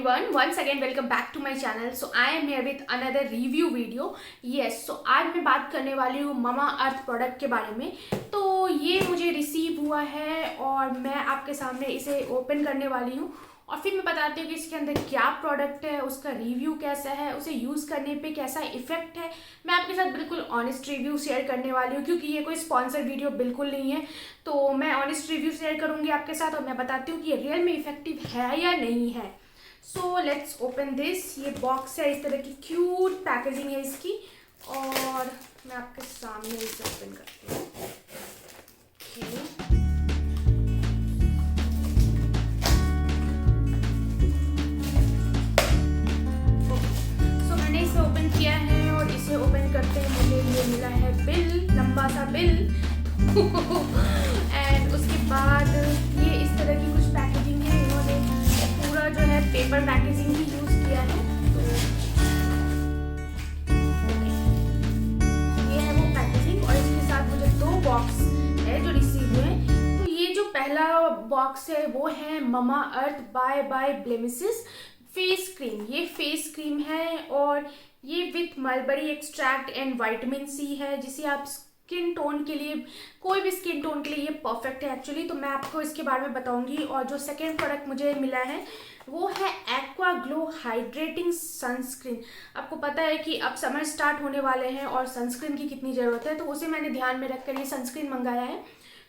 everyone, once again welcome back to my channel. So I am here with another review video. Yes, so आज मैं बात करने वाली हूँ ममा अर्थ product के बारे में। तो ये मुझे रिसीव हुआ है और मैं आपके सामने इसे ओपन करने वाली हूँ और फिर मैं बताती हूँ कि इसके अंदर क्या प्रोडक्ट है, उसका रिव्यू कैसा है, उसे यूज़ करने पे कैसा इफेक्ट है। मैं आपके साथ बिल्कुल ऑनेस्ट रिव्यू शेयर करने वाली हूँ क्योंकि ये कोई स्पॉन्सर वीडियो बिल्कुल नहीं है। तो मैं ऑनेस्ट रिव्यू शेयर करूँगी आपके साथ और मैं बताती हूँ कि ये रियल में इफेक्टिव है या नहीं है। So let's open this. ये बॉक्स है, इस तरह की क्यूट पैकेजिंग है इसकी और मैं आपके सामने इसे ओपन करती हूँ। किया है और इसे ओपन करते हैं मुझे ये मिला है बिल, लंबा सा बिल एंड उसके बाद ये इस तरह की कुछ पैकेजिंग है। इन्होंने पूरा जो है पेपर पैकेजिंग ही यूज़ किया है। तो ये है वो पैकेजिंग और इसके साथ मुझे 2 बॉक्स है जो रिसीव हुए। तो ये जो पहला बॉक्स है वो है Mamaearth bye blemishes face cream. ये फेस क्रीम है और ये with mulberry extract and vitamin C है, जिसे आप स्किन टोन के लिए, कोई भी स्किन टोन के लिए ये परफेक्ट है एक्चुअली। तो मैं आपको इसके बारे में बताऊंगी। और जो सेकेंड प्रोडक्ट मुझे मिला है वो है एक्वा ग्लो हाइड्रेटिंग सनस्क्रीन। आपको पता है कि अब समर स्टार्ट होने वाले हैं और सनस्क्रीन की कितनी ज़रूरत है, तो उसे मैंने ध्यान में रखकर ये सनस्क्रीन मंगाया है।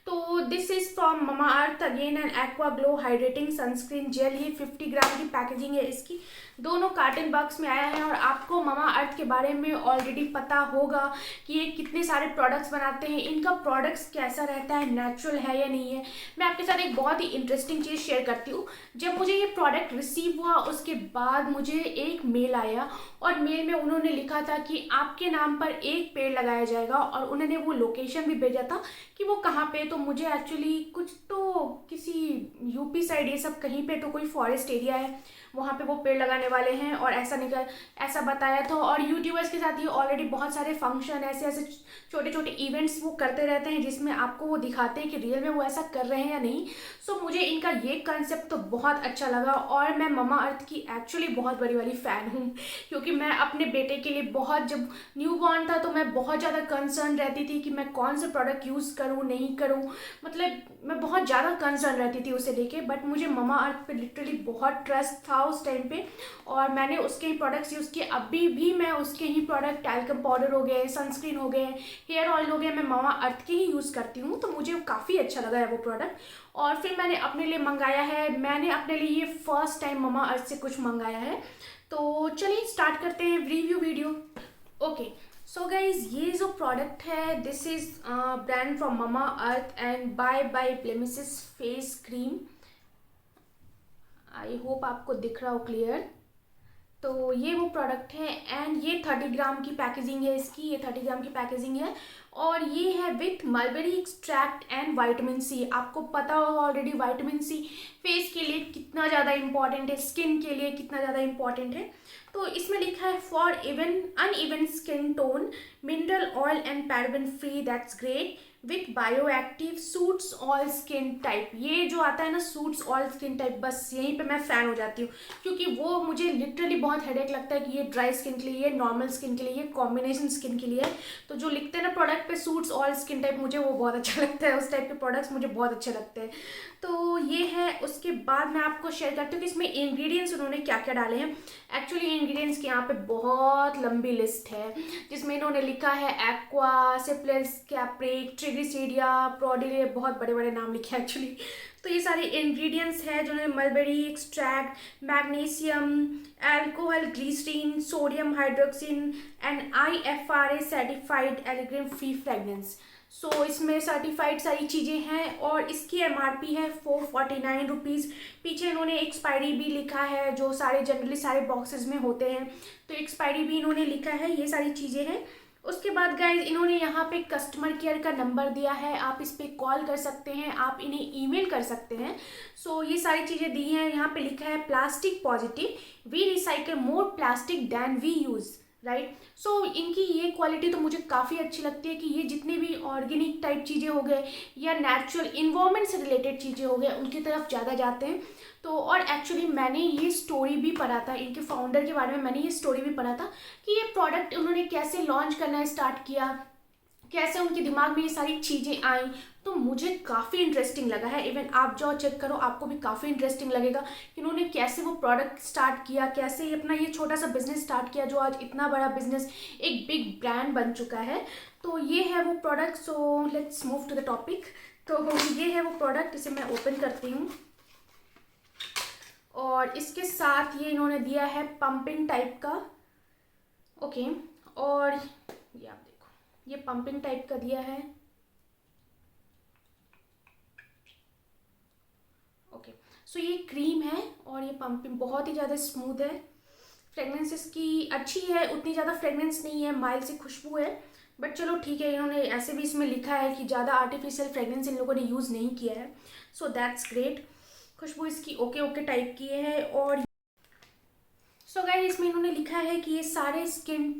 तो this is from mama earth again and aqua glow hydrating sunscreen jail. ये 50 ग्राम की पैकेजिंग है इसकी। दोनों कार्टन बॉक्स में आया है और आपको ममा अर्थ के बारे में ऑलरेडी पता होगा कि ये कितने सारे प्रोडक्ट्स बनाते हैं, इनका प्रोडक्ट्स कैसा रहता है, नेचुरल है या नहीं है। मैं आपके साथ एक बहुत ही इंटरेस्टिंग चीज़ शेयर करती हूँ। जब मुझे ये प्रोडक्ट रिसीव हुआ उसके बाद मुझे एक मेल आया और मेल में उन्होंने लिखा था कि आपके नाम पर एक पेड़ लगाया जाएगा और उन्होंने वो लोकेशन भी भेजा था कि वो कहाँ पे। तो मुझे एक्चुअली कुछ तो किसी यूपी साइड ये सब कहीं पे तो कोई फॉरेस्ट एरिया है, वहाँ पे वो पेड़ लगाने वाले हैं और ऐसा बताया था। और यूट्यूबर्स के साथ ये ऑलरेडी बहुत सारे फंक्शन, ऐसे छोटे छोटे इवेंट्स वो करते रहते हैं जिसमें आपको वो दिखाते हैं कि रियल में वो ऐसा कर रहे हैं या नहीं। सो मुझे इनका ये कंसेप्ट तो बहुत अच्छा लगा और मैं ममा अर्थ की एक्चुअली बहुत बड़ी वाली फ़ैन हूँ क्योंकि मैं अपने बेटे के लिए जब न्यू बॉर्न था तो मैं बहुत ज़्यादा कंसर्न रहती थी कि मैं कौन से प्रोडक्ट यूज़ करूँ नहीं करूँ, मतलब मैं बहुत ज़्यादा कंसर्न रहती थी उसे लेके। बट मुझे ममा अर्थ पे लिटरली बहुत ट्रस्ट था उस टाइम पे और मैंने उसके ही प्रोडक्ट्स यूज़ किए। अभी भी मैं उसके ही प्रोडक्ट, टैल्कम पाउडर हो गए, सनस्क्रीन हो गए, हेयर ऑयल हो गए, मैं ममा अर्थ के ही यूज़ करती हूँ। तो मुझे काफ़ी अच्छा लगा है वो प्रोडक्ट और फिर मैंने अपने लिए मंगाया है। मैंने अपने लिए ये फर्स्ट टाइम ममा अर्थ से कुछ मंगाया है। तो चलिए स्टार्ट करते हैं review video. Okay so guys, ये जो प्रोडक्ट है this is brand from Mamaearth and bye blemishes face cream. I hope आपको दिख रहा हो क्लियर। तो ये वो प्रोडक्ट है एंड ये 30 ग्राम की पैकेजिंग है इसकी। ये 30 ग्राम की पैकेजिंग है और ये है with mulberry extract and vitamin C. आपको पता होगा ऑलरेडी विटामिन सी फेस के लिए कितना ज़्यादा इंपॉर्टेंट है, स्किन के लिए कितना ज़्यादा इंपॉर्टेंट है। तो इसमें लिखा है for uneven skin tone, mineral oil and paraben free, that's great, with bio active, suits all skin type. ये जो आता है ना सूट्स ऑल स्किन टाइप, बस यहीं पे मैं फ़ैन हो जाती हूँ क्योंकि वो मुझे लिटरली बहुत हेडेक लगता है कि ये ड्राई स्किन के लिए, ये नॉर्मल स्किन के लिए, ये कॉम्बिनेशन स्किन के लिए है। तो जो लिखते हैं ना प्रोडक्ट पे सूट्स ऑल स्किन टाइप, मुझे वो बहुत अच्छा लगता है। उस टाइप के प्रोडक्ट्स मुझे बहुत अच्छे लगते हैं। तो ये है। उसके बाद मैं आपको शेयर करती हूँ कि इसमें इंग्रेडिएंट्स उन्होंने क्या क्या डाले हैं। एक्चुअली इंग्रेडिएंट्स की यहाँ पे बहुत लंबी लिस्ट है जिसमें इन्होंने लिखा है एक्वा, सिप्लेस, कैप्रिक, ट्रिग्लिसरीडिया, प्रोडिले, बहुत बड़े बड़े नाम लिखे हैं एक्चुअली। तो ये सारे इंग्रेडिएंट्स हैं जो mulberry extract, magnesium, alcohol, glycerin, sodium hydroxide and IFRA certified allergen free fragrance. So इसमें सर्टिफाइड सारी चीज़ें हैं और इसकी MRP है 449 रुपीज़। पीछे इन्होंने एक्सपायरी भी लिखा है जो जनरली सारे बॉक्सेस में होते हैं, तो एक्सपायरी भी इन्होंने लिखा है। ये सारी चीज़ें हैं। उसके बाद गाइज इन्होंने यहाँ पे कस्टमर केयर का नंबर दिया है, आप इस पर कॉल कर सकते हैं, आप इन्हें ईमेल कर सकते हैं। सो ये सारी चीज़ें दी हैं। यहाँ पे लिखा है plastic positive, we recycle more plastic than we use, right. So इनकी ये क्वालिटी तो मुझे काफ़ी अच्छी लगती है कि ये जितने भी ऑर्गेनिक टाइप चीज़ें हो गए या नेचुरल इन्वायरमेंट से रिलेटेड चीज़ें हो गए उनकी तरफ ज़्यादा जाते हैं। तो और एक्चुअली मैंने ये स्टोरी भी पढ़ा था, इनके फाउंडर के बारे में मैंने ये स्टोरी भी पढ़ा था कि ये प्रोडक्ट उन्होंने कैसे लॉन्च करना स्टार्ट किया, कैसे उनके दिमाग में ये सारी चीज़ें आई। तो मुझे काफ़ी इंटरेस्टिंग लगा है। इवन आप जाओ चेक करो, आपको भी काफ़ी इंटरेस्टिंग लगेगा कि उन्होंने कैसे वो प्रोडक्ट स्टार्ट किया, कैसे ये अपना ये छोटा सा बिजनेस स्टार्ट किया जो आज इतना बड़ा बिजनेस एक बिग ब्रांड बन चुका है। तो ये है वो product. So let's move to the topic. तो ये है वो प्रोडक्ट, इसे मैं ओपन करती हूँ और इसके साथ ये इन्होंने दिया है पंपिंग टाइप का। ओके, और ये आप देखो, ये पंपिंग टाइप का दिया है। ओके, सो ये क्रीम है और ये पंपिंग बहुत ही ज़्यादा स्मूथ है। फ्रेगनेंस इसकी अच्छी है, उतनी ज़्यादा फ्रेगनेंस नहीं है, माइल्ड सी खुशबू है। बट चलो ठीक है, इन्होंने ऐसे भी इसमें लिखा है कि ज़्यादा आर्टिफिशियल फ्रेगनेंस इन लोगों ने यूज़ नहीं किया है। So that's great. खुशबू इसकी ओके ओके टाइप की है। और सो गाइस, इसमें इन्होंने लिखा है कि ये सारे स्किन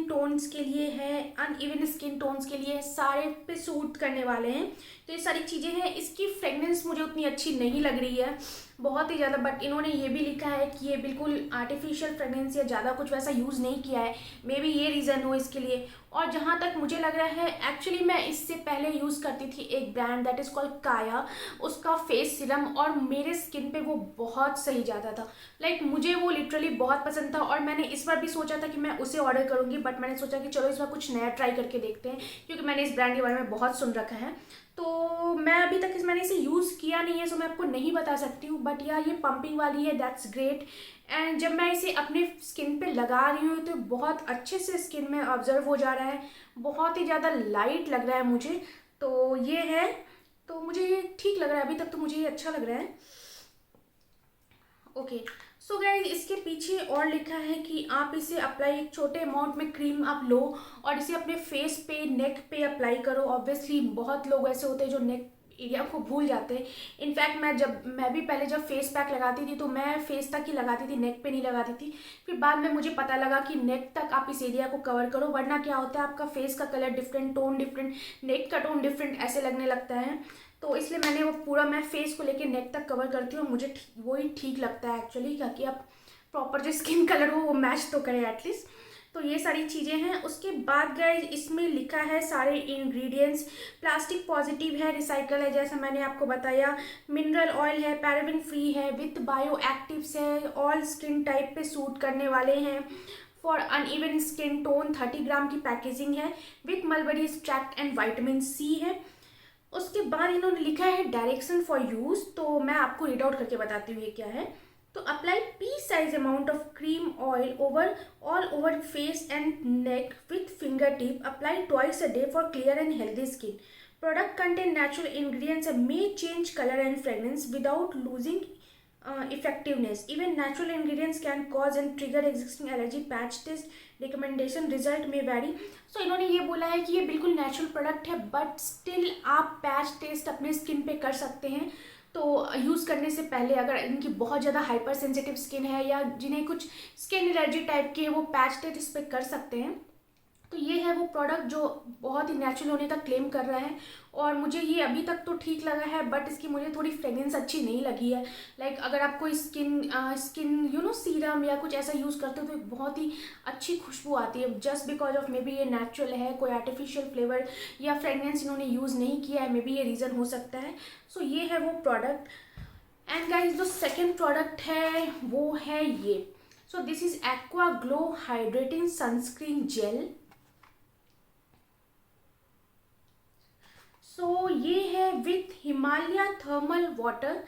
टोन्स के लिए है, अनइवन स्किन टोन्स के लिए सारे पे सूट करने वाले हैं। तो ये सारी चीज़ें हैं। इसकी फ्रेगनेंस मुझे उतनी अच्छी नहीं लग रही है बहुत ही ज़्यादा, बट इन्होंने ये भी लिखा है कि ये बिल्कुल आर्टिफिशियल फ्रेगनेंस या ज़्यादा कुछ वैसा यूज़ नहीं किया है। मे बी ये रीज़न हो इसके लिए। और जहाँ तक मुझे लग रहा है, एक्चुअली मैं इससे पहले यूज़ करती थी एक ब्रांड दैट इज़ कॉल्ड काया, उसका फेस सीरम, और मेरे स्किन पे वो बहुत सही जाता था। लाइक मुझे वो लिटरली बहुत पसंद था और मैंने इस बार भी सोचा था कि मैं उसे ऑर्डर करूँगी, बट मैंने सोचा कि चलो इस बार कुछ नया ट्राई करके देखते हैं, क्योंकि मैंने इस ब्रांड के बारे में बहुत सुन रखा है। तो मैं अभी तक मैंने इसे यूज़ किया नहीं है, सो मैं आपको नहीं बता सकती हूँ। बट यार ये पंपिंग वाली है, दैट्स ग्रेट। एंड जब मैं इसे अपने स्किन पे लगा रही हूँ तो बहुत अच्छे से स्किन में ऑब्जर्व हो जा रहा है, बहुत ही ज़्यादा लाइट लग रहा है मुझे। तो ये है, तो मुझे ये ठीक लग रहा है, अभी तक तो मुझे ये अच्छा लग रहा है। ओके, सो गाइस, इसके पीछे और लिखा है कि आप इसे अप्लाई, एक छोटे अमाउंट में क्रीम आप लो और इसे अपने फेस पे, नेक पे अप्लाई करो। ऑब्वियसली बहुत लोग ऐसे होते हैं जो नेक एरिया को भूल जाते हैं। इनफैक्ट मैं भी पहले जब फेस पैक लगाती थी तो मैं फेस तक ही लगाती थी, नेक पे नहीं लगाती थी। फिर बाद में मुझे पता लगा कि नेक तक आप इस एरिया को कवर करो, वरना क्या होता है आपका फेस का कलर डिफरेंट, टोन डिफरेंट, नेक का टोन डिफरेंट ऐसे लगने लगता है। तो इसलिए मैंने वो पूरा, मैं फेस को लेके नेक तक कवर करती हूँ। मुझे वही ठीक लगता है एक्चुअली, ताकि आप प्रॉपर जो स्किन कलर हो वो मैच तो करे एटलीस्ट। तो ये सारी चीज़ें हैं। उसके बाद गाइस, इसमें लिखा है सारे इंग्रेडिएंट्स। प्लास्टिक पॉजिटिव है, रिसाइकल है जैसा मैंने आपको बताया, मिनरल ऑयल है, पैराबेन फ्री है, विथ बायो एक्टिव्स है, ऑल स्किन टाइप पे सूट करने वाले हैं। For uneven skin tone 30 gram की पैकेजिंग है, with mulberry extract and vitamin C है। उसके बाद इन्होंने लिखा है डायरेक्शन फॉर यूज, तो मैं आपको रीड आउट करके बताती हूँ ये क्या है। तो apply P size amount of cream oil over all over face and neck with finger tip, apply twice a day for clear and healthy skin. Product contain natural ingredients and may change color and fragrance without losing effectiveness. Even natural ingredients can cause and trigger existing allergy. Patch test recommendation result may vary. So इन्होंने ये बोला है कि ये बिल्कुल natural product है, but still आप patch test अपने स्किन पे कर सकते हैं। तो यूज़ करने से पहले, अगर इनकी बहुत ज़्यादा हाइपर सेंसिटिव स्किन है या जिन्हें कुछ स्किन एलर्जी टाइप की है, वो पैच टेस्ट इस पर कर सकते हैं। तो ये है वो प्रोडक्ट जो बहुत ही नेचुरल होने का क्लेम कर रहा है, और मुझे ये अभी तक तो ठीक लगा है, बट इसकी मुझे थोड़ी फ्रेगरेंस अच्छी नहीं लगी है। लाइक अगर आप कोई स्किन सीरम या कुछ ऐसा यूज़ करते हो तो बहुत ही अच्छी खुशबू आती है, just because of may be ये नेचुरल है, कोई आर्टिफिशियल फ्लेवर या फ्रेगरेंस इन्होंने यूज़ नहीं किया है, मे बी ये रीज़न हो सकता है। सो ये है वो प्रोडक्ट। एंड गाइस, जो सेकेंड प्रोडक्ट है वो है ये। So this is aqua glow hydrating sunscreen gel. So ये है with Himalaya thermal water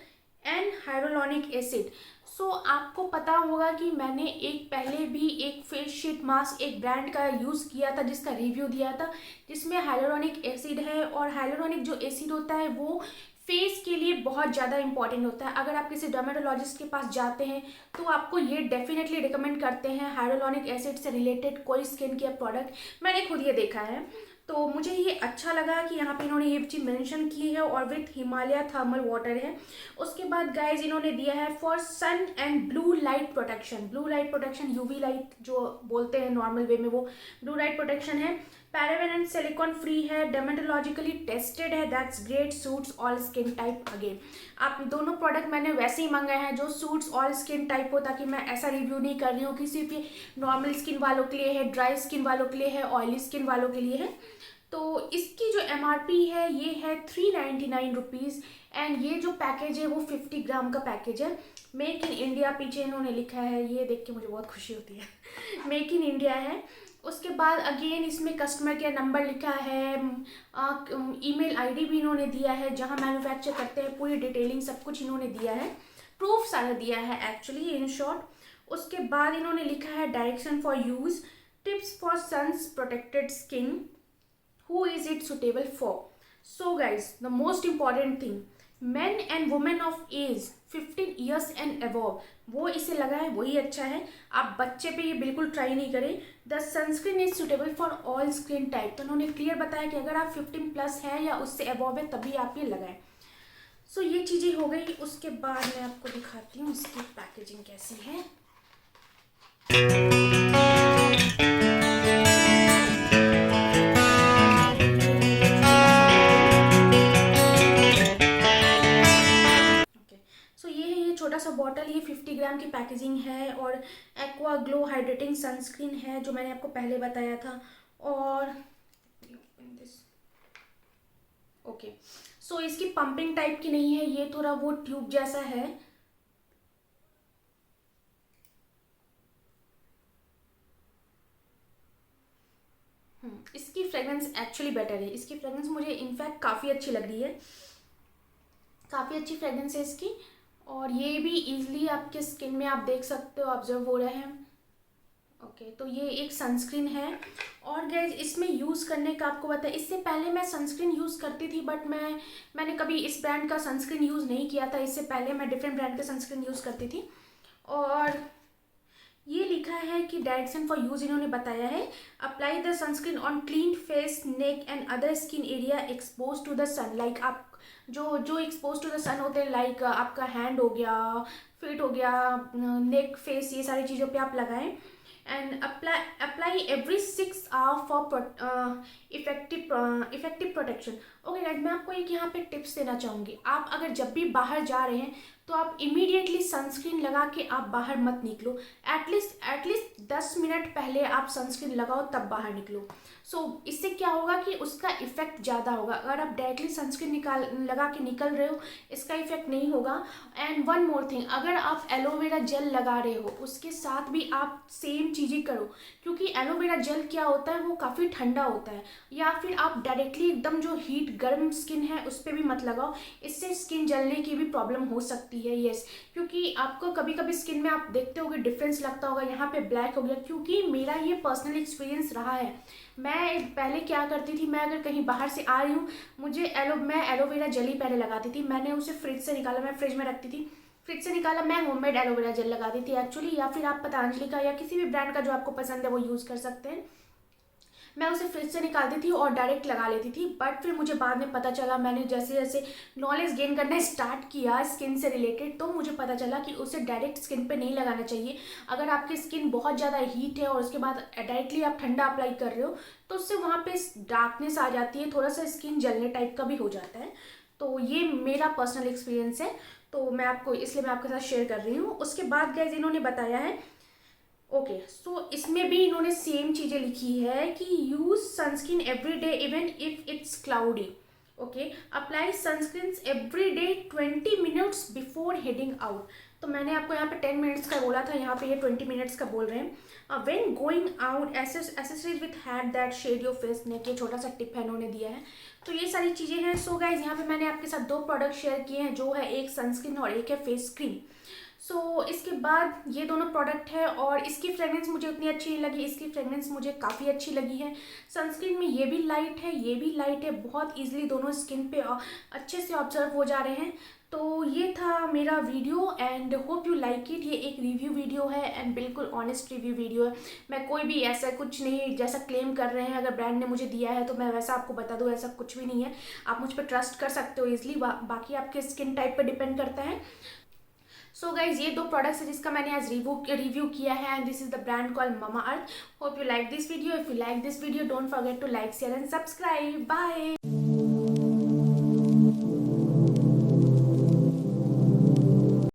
and hyaluronic acid. So आपको पता होगा कि मैंने एक पहले भी एक फेस शीट मास्क एक ब्रांड का यूज़ किया था जिसका रिव्यू दिया था, जिसमें हाइड्रोलॉनिक एसिड है, और हाइड्रोलॉनिक जो एसिड होता है वो फेस के लिए बहुत ज़्यादा इंपॉर्टेंट होता है। अगर आप किसी डर्मेटोलॉजिस्ट के पास जाते हैं तो आपको ये डेफिनेटली रिकमेंड करते हैं हाइड्रोलॉनिक एसिड से रिलेटेड कोई स्किन केयर प्रोडक्ट। मैंने खुद ये देखा है। तो मुझे ये अच्छा लगा कि यहाँ पे इन्होंने ये चीज़ मेंशन की है और विथ हिमालय थर्मल वाटर है। उसके बाद गाइज इन्होंने दिया है for sun and blue light protection. Blue light protection, UV light जो बोलते हैं नॉर्मल वे में, वो ब्लू लाइट प्रोटेक्शन है। पैराबेन एंड सिलिकॉन फ्री है, डर्मेटोलॉजिकली टेस्टेड है, that's great, suits all skin type. Again आप दोनों प्रोडक्ट मैंने वैसे ही मंगाए हैं जो सूट्स ऑल स्किन टाइप हो, ताकि मैं ऐसा रिव्यू नहीं कर रही हूँ कि सिर्फ ये नॉर्मल स्किन वालों के लिए है, ड्राई स्किन वालों के लिए है, ऑयली स्किन वालों के लिए है। तो इसकी जो MRP है ये है 399 रुपीज़ एंड ये जो पैकेज है वो 50 ग्राम का पैकेज है। मेक इन इंडिया पीछे इन्होंने लिखा है, ये देख के मुझे बहुत खुशी होती है। मेक इन इंडिया है। उसके बाद अगेन इसमें कस्टमर केयर नंबर लिखा है, ईमेल आईडी भी इन्होंने दिया है, जहां मैन्युफैक्चर करते हैं, पूरी डिटेलिंग सब कुछ इन्होंने दिया है, प्रूफ सारा दिया है एक्चुअली इन शॉर्ट। उसके बाद इन्होंने लिखा है direction for use, tips for suns protected skin, who is it suitable for. So guys, the most important thing, men and women of age 15 years and above, वो इसे लगा है वही अच्छा है। आप बच्चे पे ये बिल्कुल ट्राई नहीं करें। The sunscreen is suitable for all skin type. तो उन्होंने क्लियर बताया कि अगर आप 15 प्लस है या उससे अबव है तभी आप ये लगाएं। सो ये चीज़ें हो गई। उसके बाद मैं आपको दिखाती हूँ इसकी पैकेजिंग कैसी है। छोटा सा बॉटल, ये 50 ग्राम की पैकेजिंग है और एक्वा ग्लो हाइड्रेटिंग सनस्क्रीन है जो मैंने आपको पहले बताया था। और ओके सो इसकी पंपिंग टाइप की नहीं है, ये थोड़ा वो ट्यूब जैसा है। इसकी फ्रेग्रेंस एक्चुअली बेटर है। इसकी फ्रेग्रेंस मुझे इनफैक्ट काफ़ी अच्छी लग रही है, काफ़ी अच्छी फ्रेग्रेंस है इसकी। और ये भी इजीली आपके स्किन में आप देख सकते हो, ऑब्जर्व हो रहे हैं। ओके तो ये एक सनस्क्रीन है। और गाइस इसमें यूज़ करने का आपको पता है, इससे पहले मैं सनस्क्रीन यूज़ करती थी बट मैंने कभी इस ब्रांड का सनस्क्रीन यूज़ नहीं किया था। इससे पहले मैं डिफरेंट ब्रांड का सनस्क्रीन यूज़ करती थी। और ये लिखा है कि डायरेक्शन फॉर यूज़ इन्होंने बताया है, apply the sunscreen on clean face, neck and other skin area expose to the sun. Like आप जो एक्सपोज टू द सन होते हैं, लाइक आपका हैंड हो गया, फीट हो गया, नेक, फेस, ये सारी चीज़ों पे आप लगाएं। And apply every 6 hour for effective protection. Okay guys, मैं आपको एक यहाँ पे टिप्स देना चाहूँगी। आप अगर जब भी बाहर जा रहे हैं तो आप इमीडिएटली सनस्क्रीन लगा के आप बाहर मत निकलो। एटलीस्ट 10 मिनट पहले आप सनस्क्रीन लगाओ तब बाहर निकलो। इससे क्या होगा कि उसका इफेक्ट ज़्यादा होगा। अगर आप डायरेक्टली सनस्क्रीन लगा के निकल रहे हो, इसका इफेक्ट नहीं होगा। एंड वन मोर थिंग, अगर आप एलोवेरा जेल लगा रहे हो उसके साथ भी आप सेम चीज़ें करो, क्योंकि एलोवेरा जेल क्या होता है, वो काफ़ी ठंडा होता है। या फिर आप डायरेक्टली एकदम जो हीट गर्म स्किन है उस पर भी मत लगाओ, इससे स्किन जलने की भी प्रॉब्लम हो सकती है। येस, क्योंकि आपको कभी कभी स्किन में आप देखते होगे डिफरेंस लगता होगा, यहाँ पे ब्लैक हो गया। क्योंकि मेरा ये पर्सनल एक्सपीरियंस रहा है। मैं पहले क्या करती थी, मैं अगर कहीं बाहर से आ रही हूँ, मैं एलोवेरा जेल ही पहले लगाती थी। मैंने उसे फ्रिज से निकाला, मैं फ्रिज में रखती थी, फ्रिज से निकाला, मैं होममेड एलोवेरा जेल लगाती थी एक्चुअली। या फिर आप पतंजलि का या किसी भी ब्रांड का जो आपको पसंद है वो यूज़ कर सकते हैं। मैं उसे फ्रिज से निकालती थी और डायरेक्ट लगा लेती थी। बट फिर मुझे बाद में पता चला, मैंने जैसे जैसे नॉलेज गेन करना स्टार्ट किया स्किन से रिलेटेड, तो मुझे पता चला कि उसे डायरेक्ट स्किन पे नहीं लगाना चाहिए। अगर आपकी स्किन बहुत ज़्यादा हीट है और उसके बाद डायरेक्टली आप ठंडा अप्लाई कर रहे हो तो उससे वहाँ पे डार्कनेस आ जाती है, थोड़ा सा स्किन जलने टाइप का भी हो जाता है। तो ये मेरा पर्सनल एक्सपीरियंस है, तो मैं आपके साथ शेयर कर रही हूँ। उसके बाद गाइस इन्होंने बताया है, ओके इसमें भी इन्होंने सेम चीज़ें लिखी है कि use sunscreen every day even if it's cloudy. Okay, apply sunscreen every day 20 minutes before heading out. तो मैंने आपको यहाँ पे 10 मिनट्स का बोला था, यहाँ पे ये 20 मिनट्स का बोल रहे हैं। When going out, accessories with hat that shade your face neck, ये छोटा सा टिप है इन्होंने दिया है। तो ये सारी चीज़ें हैं। सो गाइज यहाँ पे मैंने आपके साथ 2 प्रोडक्ट शेयर किए हैं, जो है एक सनस्क्रीन और एक है फेस क्रीम। इसके बाद ये दोनों प्रोडक्ट है और इसकी फ्रेग्रेंस मुझे उतनी अच्छी नहीं लगी, इसकी फ्रेग्रेंस मुझे काफ़ी अच्छी लगी है। सनस्क्रीन में ये भी लाइट है, ये भी लाइट है, बहुत ईजिली दोनों स्किन पे अच्छे से ऑब्जर्व हो जा रहे हैं। तो ये था मेरा video and hope you like it. ये एक रिव्यू वीडियो है एंड बिल्कुल ऑनेस्ट रिव्यू वीडियो है। मैं कोई भी ऐसा कुछ नहीं जैसा क्लेम कर रहे हैं, अगर ब्रांड ने मुझे दिया है तो मैं वैसा आपको बता दूँ, ऐसा कुछ भी नहीं है। आप मुझ पर ट्रस्ट कर सकते हो ईजिली, बाकी आपके स्किन टाइप पर डिपेंड करता है। सो गाइज, ये 2 प्रोडक्ट्स है जिसका मैंने आज रिव्यू किया है and this is the brand called Mamaearth. Hope you like this video. If you like this video, don't forget to like, share and subscribe. Bye.